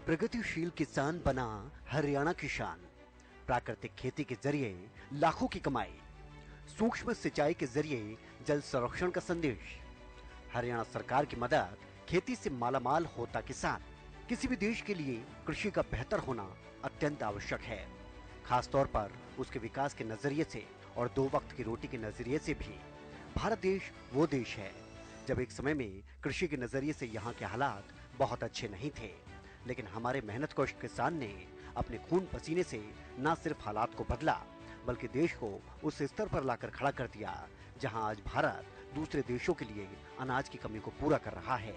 प्रगतिशील किसान बना हरियाणा की शान। प्राकृतिक खेती के जरिए लाखों की कमाई, सूक्ष्म सिंचाई के जरिए जल संरक्षण का संदेश। हरियाणा सरकार की मदद, खेती से मालामाल होता किसान। किसी भी देश के लिए कृषि का बेहतर होना अत्यंत आवश्यक है, खासतौर पर उसके विकास के नजरिए से और दो वक्त की रोटी के नजरिए से भी। भारत देश वो देश है जब एक समय में कृषि के नजरिए से यहाँ के हालात बहुत अच्छे नहीं थे, लेकिन हमारे मेहनतकश किसान ने अपने खून पसीने से न सिर्फ हालात को बदला, बल्कि देश को उस स्तर पर लाकर खड़ा कर दिया जहां आज भारत दूसरे देशों के लिए अनाज की कमी को पूरा कर रहा है।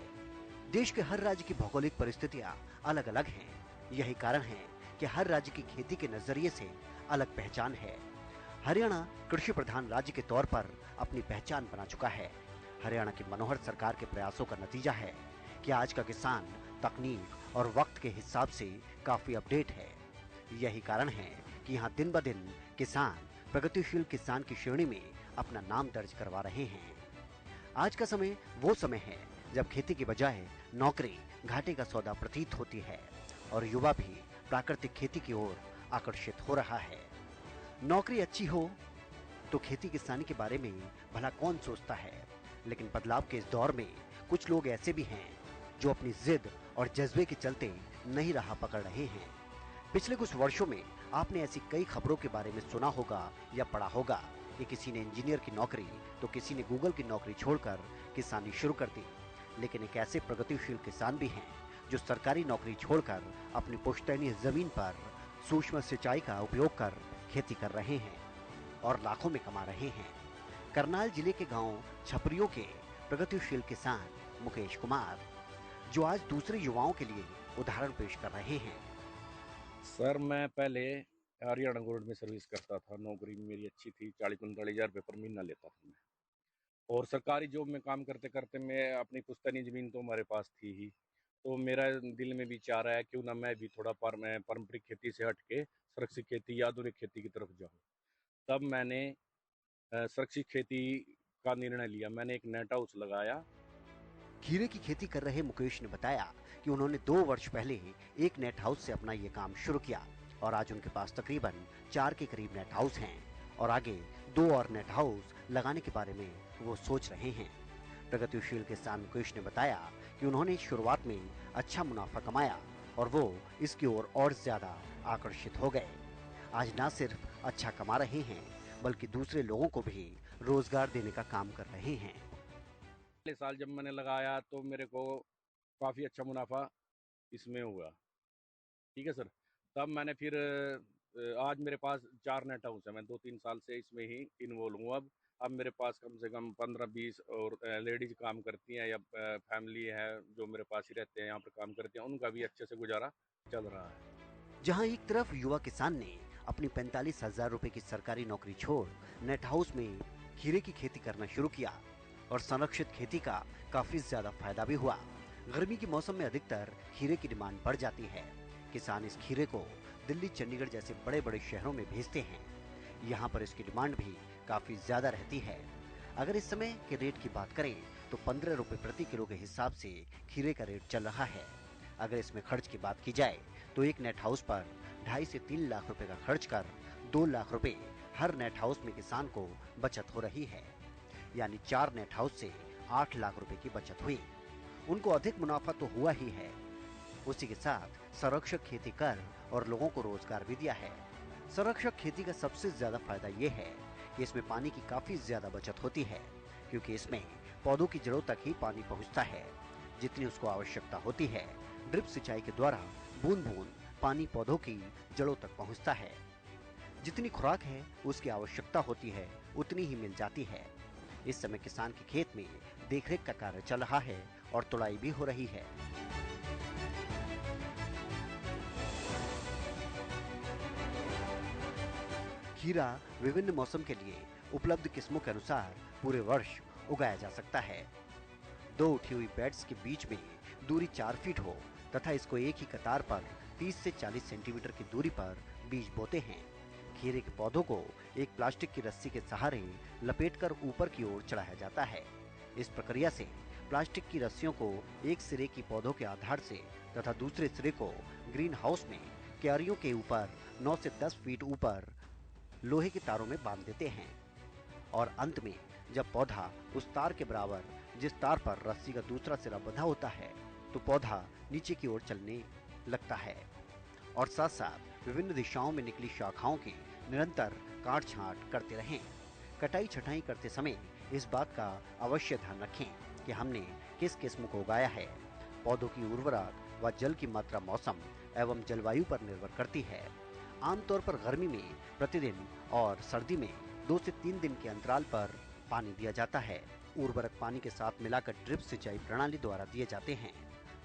देश के हर राज्य की भौगोलिक परिस्थितियां अलग अलग हैं। यही कारण है कि हर राज्य की खेती के नजरिए से अलग पहचान है। हरियाणा कृषि प्रधान राज्य के तौर पर अपनी पहचान बना चुका है। हरियाणा की मनोहर सरकार के प्रयासों का नतीजा है कि आज का किसान तकनीक और वक्त के हिसाब से काफी अपडेट है। यही कारण है कि यहाँ दिन ब दिन किसान प्रगतिशील किसान की श्रेणी में अपना नाम दर्ज करवा रहे हैं। आज का समय वो समय है जब खेती की बजाय नौकरी घाटे का सौदा प्रतीत होती है और युवा भी प्राकृतिक खेती की ओर आकर्षित हो रहा है। नौकरी अच्छी हो तो खेती किसानी के बारे में भला कौन सोचता है, लेकिन बदलाव के इस दौर में कुछ लोग ऐसे भी हैं जो अपनी जिद और जज्बे के चलते नई राह पकड़ रहे हैं। पिछले कुछ वर्षों में आपने ऐसी कई खबरों के बारे में सुना होगा या पढ़ा होगा कि किसी ने इंजीनियर की नौकरी तो किसी ने गूगल की नौकरी छोड़कर किसानी शुरू कर दी। लेकिन एक ऐसे प्रगतिशील किसान भी हैं जो सरकारी नौकरी छोड़कर अपनी पुश्तैनी जमीन पर सूक्ष्म सिंचाई का उपयोग कर खेती कर रहे हैं और लाखों में कमा रहे हैं। करनाल जिले के गांव छपरियों के प्रगतिशील किसान मुकेश कुमार, जो आज दूसरे युवाओं के लिए उदाहरण पेश कर रहे हैं। सर, मैं पहले हरियाणा गवर्नमेंट में सर्विस करता था। नौकरी मेरी अच्छी थी, 40-45 हज़ार रुपये पर महीना लेता था मैं। और सरकारी जॉब में काम करते करते मैं अपनी पुश्तैनी ज़मीन तो हमारे पास थी ही, तो मेरा दिल में विचार आया क्यों ना मैं भी थोड़ा पारंपरिक खेती से हट के सुरक्षित खेती या आधुनिक खेती की तरफ जाऊँ। तब मैंने सुरक्षित खेती का निर्णय लिया। मैंने एक नेट हाउस लगाया। खीरे की खेती कर रहे मुकेश ने बताया कि उन्होंने 2 वर्ष पहले एक नेट हाउस से अपना ये काम शुरू किया और आज उनके पास तकरीबन 4 के करीब नेट हाउस हैं और आगे 2 और नेट हाउस लगाने के बारे में वो सोच रहे हैं। प्रगतिशील किसान मुकेश ने बताया कि उन्होंने शुरुआत में अच्छा मुनाफा कमाया और वो इसकी ओर और ज्यादा आकर्षित हो गए। आज न सिर्फ अच्छा कमा रहे हैं, बल्कि दूसरे लोगों को भी रोजगार देने का काम कर रहे हैं। पहले साल जब मैंने लगाया तो मेरे को काफ़ी अच्छा मुनाफा इसमें हुआ। ठीक है सर। तब मैंने फिर आज मेरे पास 4 नेट हाउस है। मैं 2-3 साल से इसमें ही इन्वॉल्व हूँ अब मेरे पास कम से कम 15-20 और लेडीज़ काम करती हैं या फैमिली है जो मेरे पास ही रहते हैं, यहाँ पर काम करते हैं, उनका भी अच्छे से गुजारा चल रहा है। जहां एक तरफ युवा किसान ने अपनी 45,000 रुपए की सरकारी नौकरी छोड़ नेट हाउस में खीरे की खेती करना शुरू किया और संरक्षित खेती का काफी ज्यादा फायदा भी हुआ। गर्मी के मौसम में अधिकतर खीरे की डिमांड बढ़ जाती है। किसान इस खीरे को दिल्ली, चंडीगढ़ जैसे बड़े बड़े शहरों में भेजते हैं। यहाँ पर इसकी डिमांड भी काफी ज्यादा रहती है। अगर इस समय के रेट की बात करें तो 15 रुपए प्रति किलो के हिसाब से खीरे का रेट चल रहा है। अगर इसमें खर्च की बात की जाए तो एक नेट हाउस पर 2.5 से 3 लाख रुपए का खर्च कर 2 लाख रुपए हर नेट हाउस में किसान को बचत हो रही है। यानी 4 नेट हाउस से 8 लाख रुपए की बचत हुई। उनको अधिक मुनाफा तो हुआ ही है, उसी के साथ संरक्षक खेती कर और लोगों को रोजगार भी दिया है। संरक्षक खेती का सबसे ज्यादा फायदा ये है कि इसमें पानी की काफी ज्यादा बचत होती है, क्योंकि इसमें पौधों की जड़ों तक ही पानी पहुंचता है। जितनी उसको आवश्यकता होती है, ड्रिप सिंचाई के द्वारा बूंद बूंद पानी पौधों की जड़ों तक पहुंचता है। जितनी खुराक है उसकी आवश्यकता होती है, उतनी ही मिल जाती है। इस समय किसान के खेत में देखरेख का कार्य चल रहा है और तुड़ाई भी हो रही है। खीरा विभिन्न मौसम के लिए उपलब्ध किस्मों के अनुसार पूरे वर्ष उगाया जा सकता है। 2 उठी हुई बेड्स के बीच में दूरी 4 फीट हो तथा इसको एक ही कतार पर 30 से 40 सेंटीमीटर की दूरी पर बीज बोते हैं। खीरे के पौधों को एक प्लास्टिक की रस्सी के सहारे लपेटकर ऊपर की ओर चढ़ाया जाता है। इस प्रक्रिया से प्लास्टिक की रस्सियों को एक सिरे की पौधों के आधार से तथा दूसरे सिरे को ग्रीन हाउस में क्यारियों के ऊपर 9 से 10 फीट ऊपर लोहे के तारों में बांध देते हैं और अंत में जब पौधा उस तार के बराबर जिस तार पर रस्सी का दूसरा सिरा बंधा होता है तो पौधा नीचे की ओर चलने लगता है और साथ साथ विभिन्न दिशाओं में निकली शाखाओं की निरंतर काट छांट करते रहें। कटाई छटाई करते समय इस बात का अवश्य ध्यान रखें कि हमने किस किस्म को उगाया है। पौधों की उर्वरक व जल की मात्रा मौसम एवं जलवायु पर निर्भर करती है। आमतौर पर गर्मी में प्रतिदिन और सर्दी में 2 से 3 दिन के अंतराल पर पानी दिया जाता है। उर्वरक पानी के साथ मिलाकर ड्रिप सिंचाई प्रणाली द्वारा दिए जाते हैं।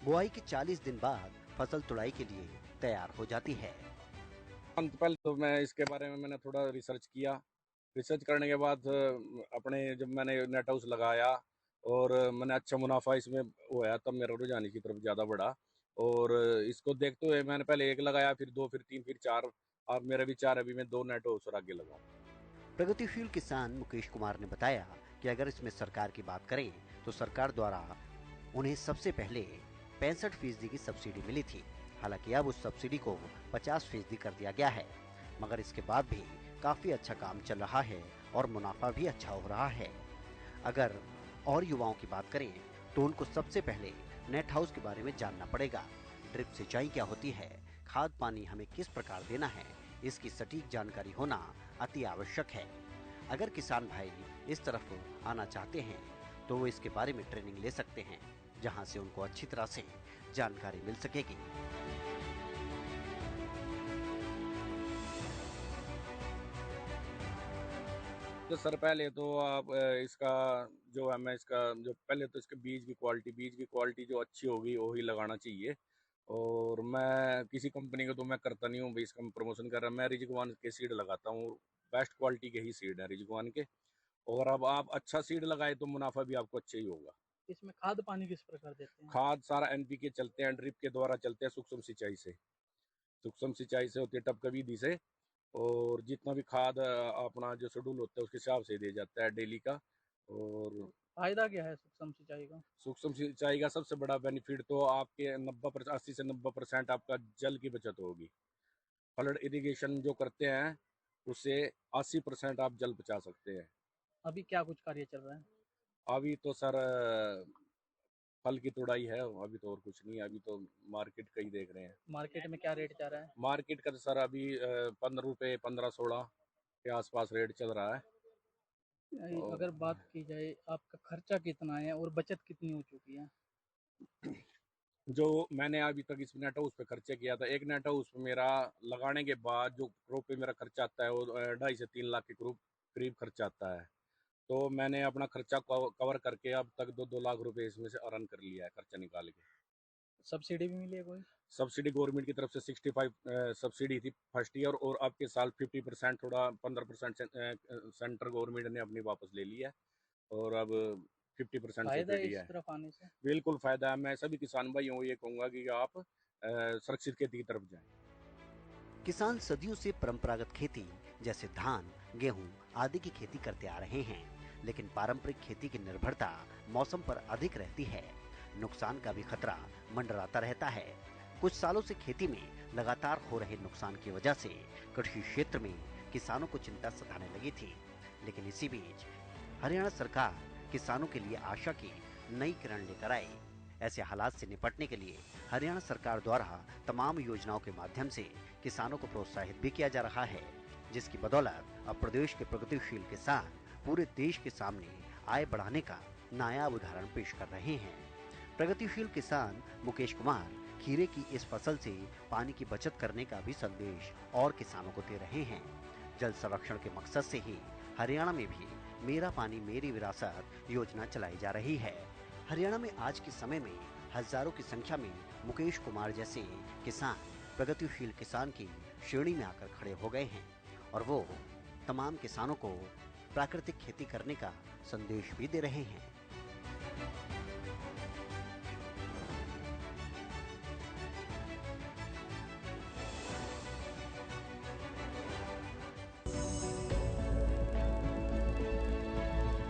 बुआई के 40 दिन बाद फसल तुड़ाई के लिए तैयार हो जाती है। पहले तो मैं इसके बारे में मैंने थोड़ा रिसर्च किया। रिसर्च करने के बाद अपने जब मैंने नेट हाउस लगाया और मैंने अच्छा मुनाफा इसमें हुआ तब मेरा रुझान इसकी तरफ ज़्यादा बढ़ा और इसको देखते हुए मैंने पहले एक लगाया, फिर 2, फिर 3, फिर 4। अब मेरा विचार अभी मैं 2 नेट हाउस और आगे लगाऊँ। प्रगतिशील किसान मुकेश कुमार ने बताया कि अगर इसमें सरकार की बात करें तो सरकार द्वारा उन्हें सबसे पहले 65% की सब्सिडी मिली थी। हालांकि अब उस सब्सिडी को 50% कर दिया गया है, मगर इसके बाद भी काफी अच्छा काम चल रहा है और मुनाफा भी अच्छा हो रहा है। अगर और युवाओं की बात करें तो उनको सबसे पहले नेट हाउस के बारे में जानना पड़ेगा। ड्रिप सिंचाई क्या होती है, खाद पानी हमें किस प्रकार देना है, इसकी सटीक जानकारी होना अति आवश्यक है। अगर किसान भाई इस तरफ आना चाहते हैं तो वो इसके बारे में ट्रेनिंग ले सकते हैं, जहां से उनको अच्छी तरह से जानकारी मिल सकेगी। तो सर पहले तो आप इसका जो है मैं इसका जो पहले तो इसके बीज की क्वालिटी जो अच्छी होगी वही लगाना चाहिए। और मैं किसी कंपनी का तो मैं करता नहीं हूँ भाई इसका प्रमोशन कर रहा, मैं रिजवान के सीड लगाता हूँ। बेस्ट क्वालिटी के ही सीड है रिजवान के। और अब आप अच्छा सीड लगाए तो मुनाफा भी आपको अच्छा ही होगा। इसमें खाद पानी किस प्रकार देते हैं? खाद सारा एनपीके चलते हैं, ड्रिप के द्वारा चलते हैं, सूक्ष्म सिंचाई से। सूक्ष्म सिंचाई से होती है टपका विधि से। और जितना भी खाद अपना जो शेड्यूल होता है उसके हिसाब से दिया जाता है डेली का। और फायदा क्या है सूक्ष्म सिंचाई का? सूक्ष्म सिंचाई का सबसे बड़ा बेनिफिट तो आपके 80 से 90% आपका जल की बचत होगी। फ्लड इरिगेशन जो करते हैं उससे 80% आप जल बचा सकते हैं। अभी क्या कुछ कार्य चल रहा है? अभी तो सर फल की तुड़ाई है, अभी तो और कुछ नहीं। अभी तो मार्केट का ही देख रहे हैं। मार्केट में क्या रेट जा रहा है? मार्केट का तो सर अभी 15 रुपये 15-16 के आसपास रेट चल रहा है। अगर बात की जाए आपका खर्चा कितना है और बचत कितनी हो चुकी है? जो मैंने अभी तक इस नेट हाउस पे खर्चा किया था, एक नेट हाउस पे मेरा लगाने के बाद जो क्रोप पे मेरा खर्चा आता है वो 2.5 से 3 लाख के करीब खर्चा आता है। तो मैंने अपना खर्चा कवर करके अब तक 2-2 लाख रुपए इसमें से अर्न कर लिया है खर्चा निकाल के। सब्सिडी भी मिली है कोई? सब्सिडी गवर्नमेंट की तरफ से 65 सब्सिडी थी फर्स्ट ईयर, और अब के साल 50%, थोड़ा 15% सेंट्रल गवर्नमेंट ने अपनी वापस ले लिया है और अब 50% फायदा है सब्सिडी इस है। तरफ आने से? बिल्कुल फायदा है। मैं सभी किसान भाइयों को ये कहूँगा कि आप सुरक्षित खेती की तरफ जाएं। किसान सदियों से परंपरागत खेती जैसे धान, गेहूं आदि की खेती करते आ रहे हैं, लेकिन पारंपरिक खेती की निर्भरता मौसम पर अधिक रहती है। नुकसान का भी खतरा मंडराता रहता है। कुछ सालों से खेती में लगातार हो रहे नुकसान की वजह से कृषि क्षेत्र में किसानों को चिंता सताने लगी थी। लेकिन इसी बीच हरियाणा सरकार किसानों के लिए आशा की नई किरण लेकर आई। ऐसे हालात से निपटने के लिए हरियाणा सरकार द्वारा तमाम योजनाओं के माध्यम से किसानों को प्रोत्साहित भी किया जा रहा है, जिसकी बदौलत अब प्रदेश के प्रगतिशील किसान पूरे देश के सामने आय बढ़ाने का नायाब उदाहरण पेश कर रहे हैं। प्रगतिशील किसान मुकेश कुमार खीरे की इस फसल से पानी की बचत करने का भी संदेश और किसानों को दे रहे हैं। जल संरक्षण के मकसद से ही हरियाणा में भी मेरा पानी मेरी विरासत योजना चलाई जा रही है। हरियाणा में आज के समय में हजारों की संख्या में मुकेश कुमार जैसे किसान प्रगतिशील किसान की श्रेणी में आकर खड़े हो गए हैं और वो तमाम किसानों को प्राकृतिक खेती करने का संदेश भी दे रहे हैं।